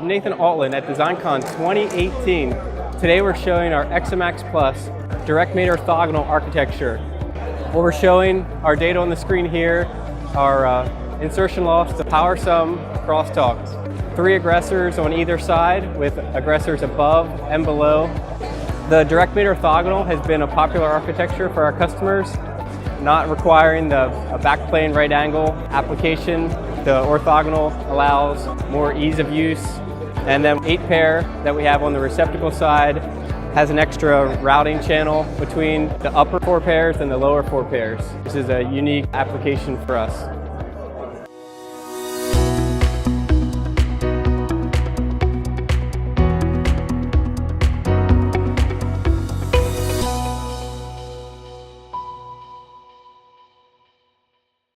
I'm Nathan Altland at DesignCon 2018. Today we're showing our ExaMAX Plus direct made orthogonal architecture. What we're showing, our data on the screen here, our insertion loss, the power sum, crosstalk. 3 aggressors on either side with aggressors above and below. The direct made orthogonal has been a popular architecture for our customers, not requiring a backplane right angle application. The orthogonal allows more ease of use. And then 8 pair that we have on the receptacle side has an extra routing channel between the upper 4 pairs and the lower 4 pairs. This is a unique application for us.